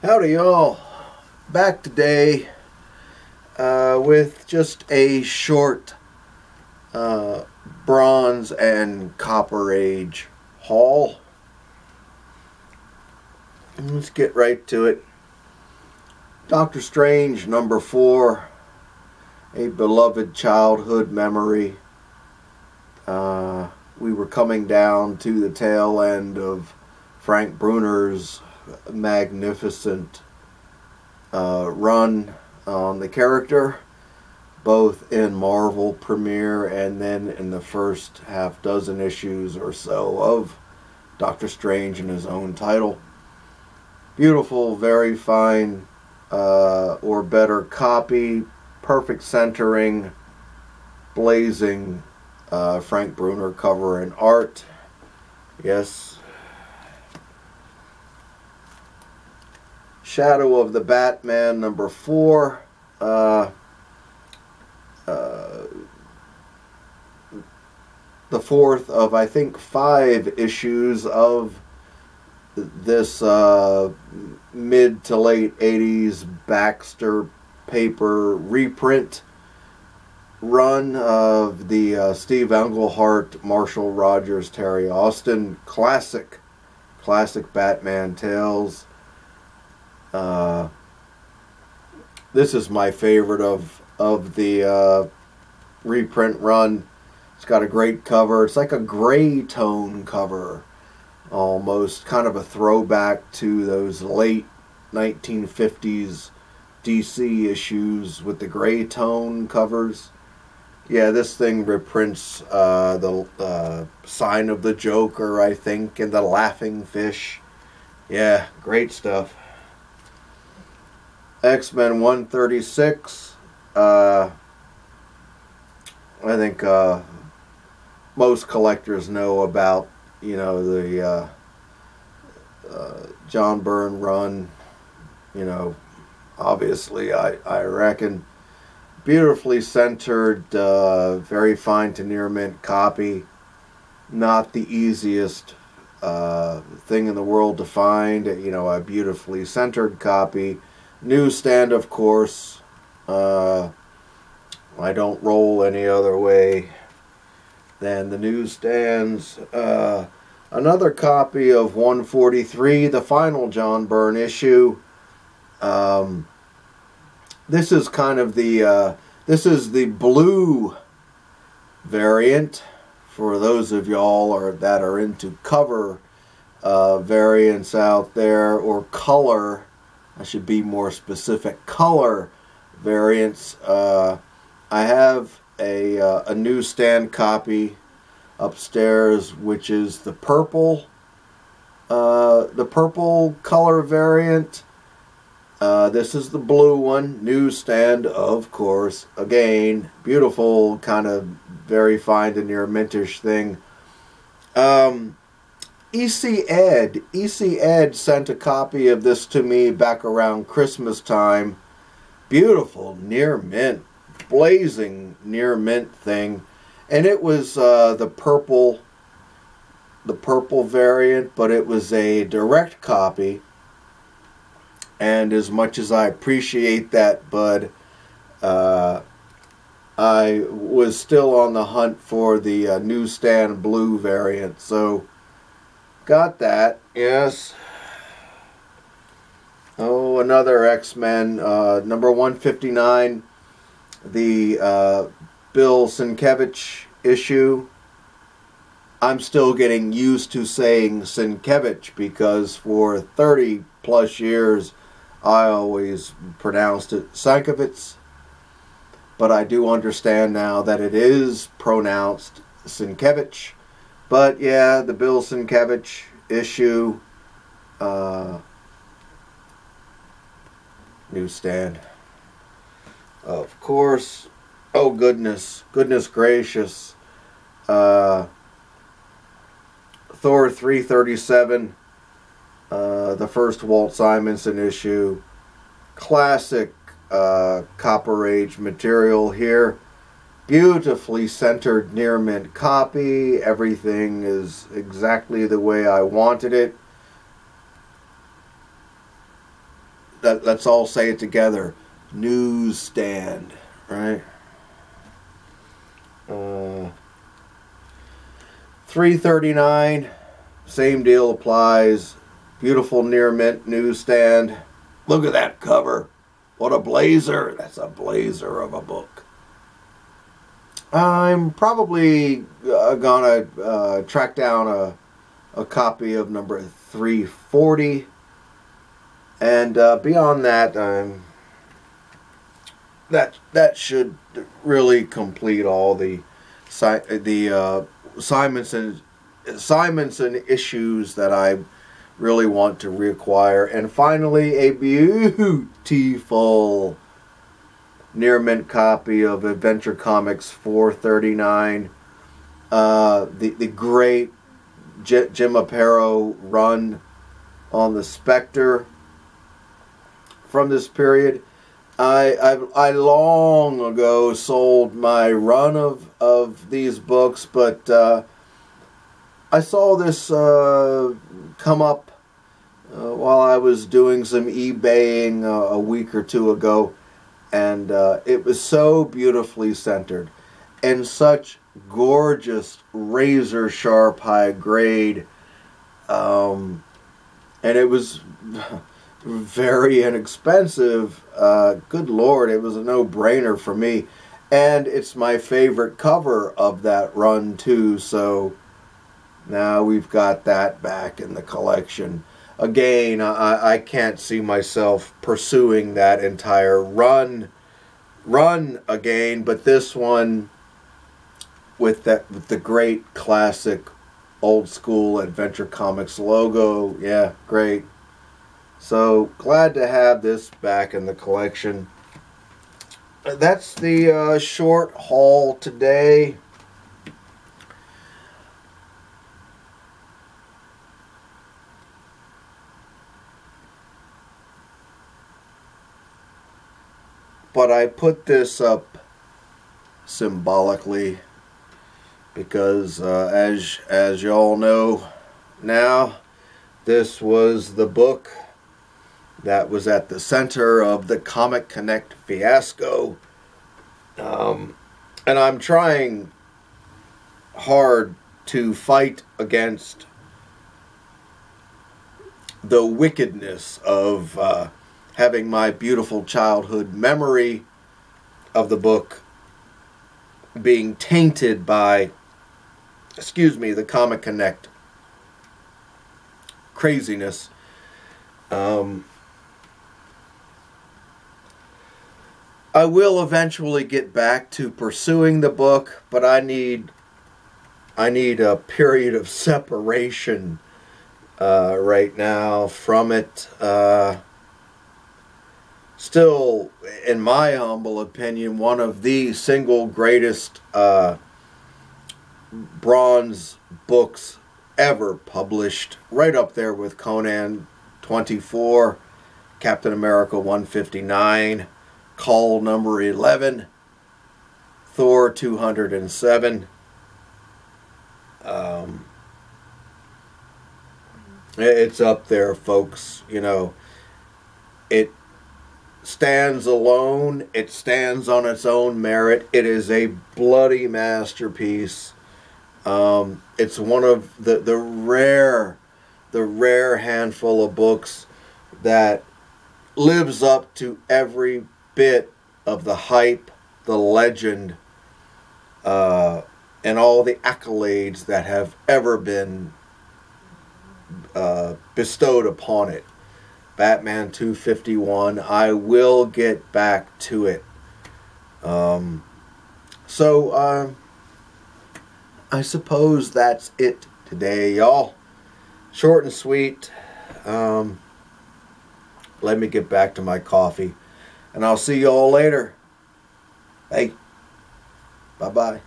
Howdy y'all, back today with just a short Bronze and Copper Age haul. Let's get right to it. Doctor Strange #4, a beloved childhood memory. We were coming down to the tail end of Frank Bruner's magnificent run on the character, both in Marvel premiere and then in the first half dozen issues or so of Doctor Strange in his own title. Beautiful, very fine or better copy, perfect centering, blazing Frank Bruner cover and art. Yes. Shadow of the Batman #4. The fourth of, I think, 5 issues of this mid to late 80s Baxter paper reprint run of the Steve Englehart, Marshall Rogers, Terry Austin classic Batman tales. This is my favorite of the reprint run. It's got a great cover. It's like a gray tone cover, almost kind of a throwback to those late 1950s DC issues with the gray tone covers. Yeah, this thing reprints the Sign of the Joker, I think, and the Laughing Fish. Yeah, great stuff. X-Men 136. I think most collectors know about, the John Byrne run. Obviously, I reckon. Beautifully centered, very fine to near mint copy. Not the easiest thing in the world to find. A beautifully centered copy. Newsstand, of course. I don't roll any other way than the newsstands. Another copy of 143, the final John Byrne issue. This is kind of the this is the blue variant for those of y'all that are into cover variants out there, or color. I should be more specific. Color variants. I have a newsstand copy upstairs, which is the purple color variant. This is the blue one, newsstand, of course. Again, beautiful, kind of very fine to near mintish thing. EC Ed sent a copy of this to me back around Christmas time. Beautiful near mint, blazing near mint thing, and it was the purple variant, but it was a direct copy. And as much as I appreciate that, bud, I was still on the hunt for the newsstand blue variant, so got that. Yes. Oh, another X-Men, number 159, the Bill Sienkiewicz issue. I'm still getting used to saying Sienkiewicz because for 30 plus years I always pronounced it Sienkiewicz, but I do understand now that it is pronounced Sienkiewicz. But yeah, the Bill Sienkiewicz issue, newsstand, of course. Oh goodness gracious. Thor 337, the first Walt Simonson issue. Classic Copper Age material here. Beautifully centered near mint copy. Everything is exactly the way I wanted it. let's all say it together. Newsstand, right? $3.39. Same deal applies. Beautiful near mint newsstand. Look at that cover. What a blazer. That's a blazer of a book. I'm probably gonna track down a copy of number 340, and beyond that, that should really complete all the Simonson issues that I really want to reacquire. And finally, a beautiful near mint copy of Adventure Comics 439. The great Jim Aparo run on the Spectre from this period. I long ago sold my run of these books, but I saw this come up while I was doing some eBaying a week or two ago, and it was so beautifully centered and such gorgeous razor sharp high grade, and it was very inexpensive. Good Lord, it was a no-brainer for me, and it's my favorite cover of that run too, so now we've got that back in the collection. Again, I can't see myself pursuing that entire run again, but this one with the great classic old school Adventure Comics logo, yeah, great. So glad to have this back in the collection. That's the short haul today. But I put this up symbolically because, as you all know now, this was the book that was at the center of the Comic Connect fiasco. And I'm trying hard to fight against the wickedness of having my beautiful childhood memory of the book being tainted by, the Comic Connect craziness. I will eventually get back to pursuing the book, but I need a period of separation right now from it. Still, in my humble opinion, one of the single greatest bronze books ever published, right up there with Conan 24, Captain America 159, Call number 11, Thor 207. It's up there, folks. You know, it stands alone. It stands on its own merit. It is a bloody masterpiece. It's one of the rare handful of books that lives up to every bit of the hype, the legend, and all the accolades that have ever been bestowed upon it. Batman 251. I will get back to it. So I suppose that's it today, y'all. Short and sweet. Let me get back to my coffee. And I'll see you all later. Hey, bye-bye.